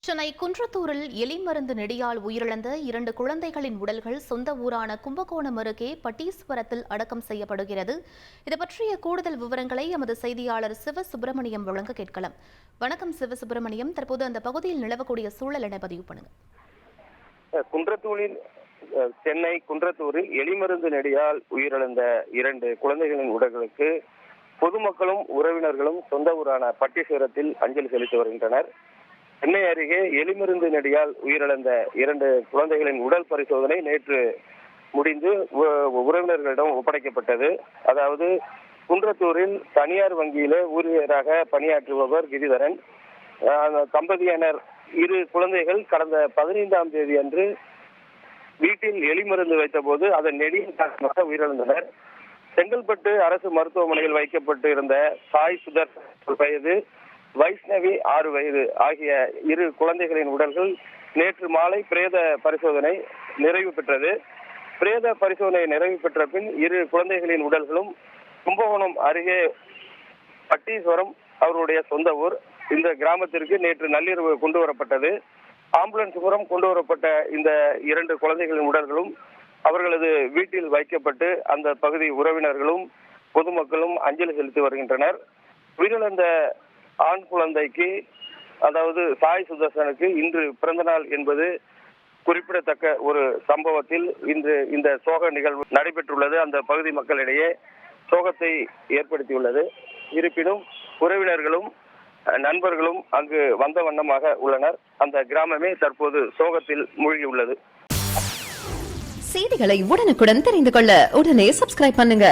சென்னை குன்றத்தூரில் எலி மருந்து நெடியால் உயிரிழந்த 2 குழந்தைகளின் உடல்கள் சொந்த ஊரான கும்பகோணம் அருகே பட்டீஸ்வரத்தில் அடக்கம் செய்யப்படுகிறது. இது பற்றிய கூடுதல் விவரங்களை எமது செய்தியாளர் சிவசுப்பிரமணியம் வழங்க கேட்கலாம். வணக்கம் சிவசுப்பிரமணியம், தற்போது அந்த பகுதியில் நிலவக்கூடிய சூழல் என பதிவு பண்ணுங்க. குன்றத்தூரில் சென்னை குன்றத்தூரில் எலிமருந்து நெடியால் உயிரிழந்த 2 குழந்தைகளின் உடல்களுக்கு பொதுமக்களும் உறவினர்களும் சொந்த ஊரான பட்டீஸ்வரத்தில் அஞ்சலி செலுத்தி வருகின்றனர். சென்னை அருகே எலிமருந்து நெடியால் உயிரிழந்த 2 குழந்தைகளின் உடல் பரிசோதனை நேற்று முடிந்து உறவினர்களிடம் ஒப்படைக்கப்பட்டது. அதாவது குன்றத்தூரில் தனியார் வங்கியிலே ஊழியராக பணியாற்றுபவர் கிரிதரன். தம்பதியினர் 2 குழந்தைகள் கடந்த 15ஆம் தேதி அன்று வீட்டில் எலிமருந்து வைத்தபோது அதன் நெடியின் காரணமாக உயிரிழந்தனர். செங்கல்பட்டு அரசு மருத்துவமனையில் வைக்கப்பட்டு இருந்த சாய் சுதர்சன் வயது, வைஷ்ணவி 6 வயது ஆகிய 2 குழந்தைகளின் உடல்கள் நேற்று மாலை பிரேத பரிசோதனை நிறைவு பெற்றது. பிரேத பரிசோதனை நிறைவு பெற்ற பின் 2 குழந்தைகளின் உடல்களும் கும்பகோணம் அருகே பட்டீஸ்வரம் அவருடைய சொந்த ஊர் இந்த கிராமத்திற்கு நேற்று நள்ளிரவு கொண்டு வரப்பட்டது. ஆம்புலன்ஸ் மூலம் கொண்டு வரப்பட்ட இந்த 2 குழந்தைகளின் உடல்களும் அவர்களது வீட்டில் வைக்கப்பட்டு அந்த பகுதி உறவினர்களும் பொதுமக்களும் அஞ்சலி செலுத்தி வருகின்றனர். உயிரிழந்த ஆண் குழந்தைக்கு, அதாவது சாய் சுதர்சனுக்கு இன்று பிறந்த நாள் என்பது குறிப்பிடத்தக்க ஒரு சம்பவத்தில் இன்று இந்த சோக நிகழ்வு நடைபெற்றுள்ளது. அந்த பகுதி மக்களிடையே சோகத்தை ஏற்படுத்தியுள்ளது. இருப்பினும் உறவினர்களும் நண்பர்களும் அங்கு வந்த வண்ணமாக உள்ளனர். அந்த கிராமமே தற்போது சோகத்தில் மூழ்கியுள்ளது. செய்திகளை உடனுக்குடன் தெரிந்து கொள்ள உடனே சப்ஸ்கிரைப் பண்ணுங்க.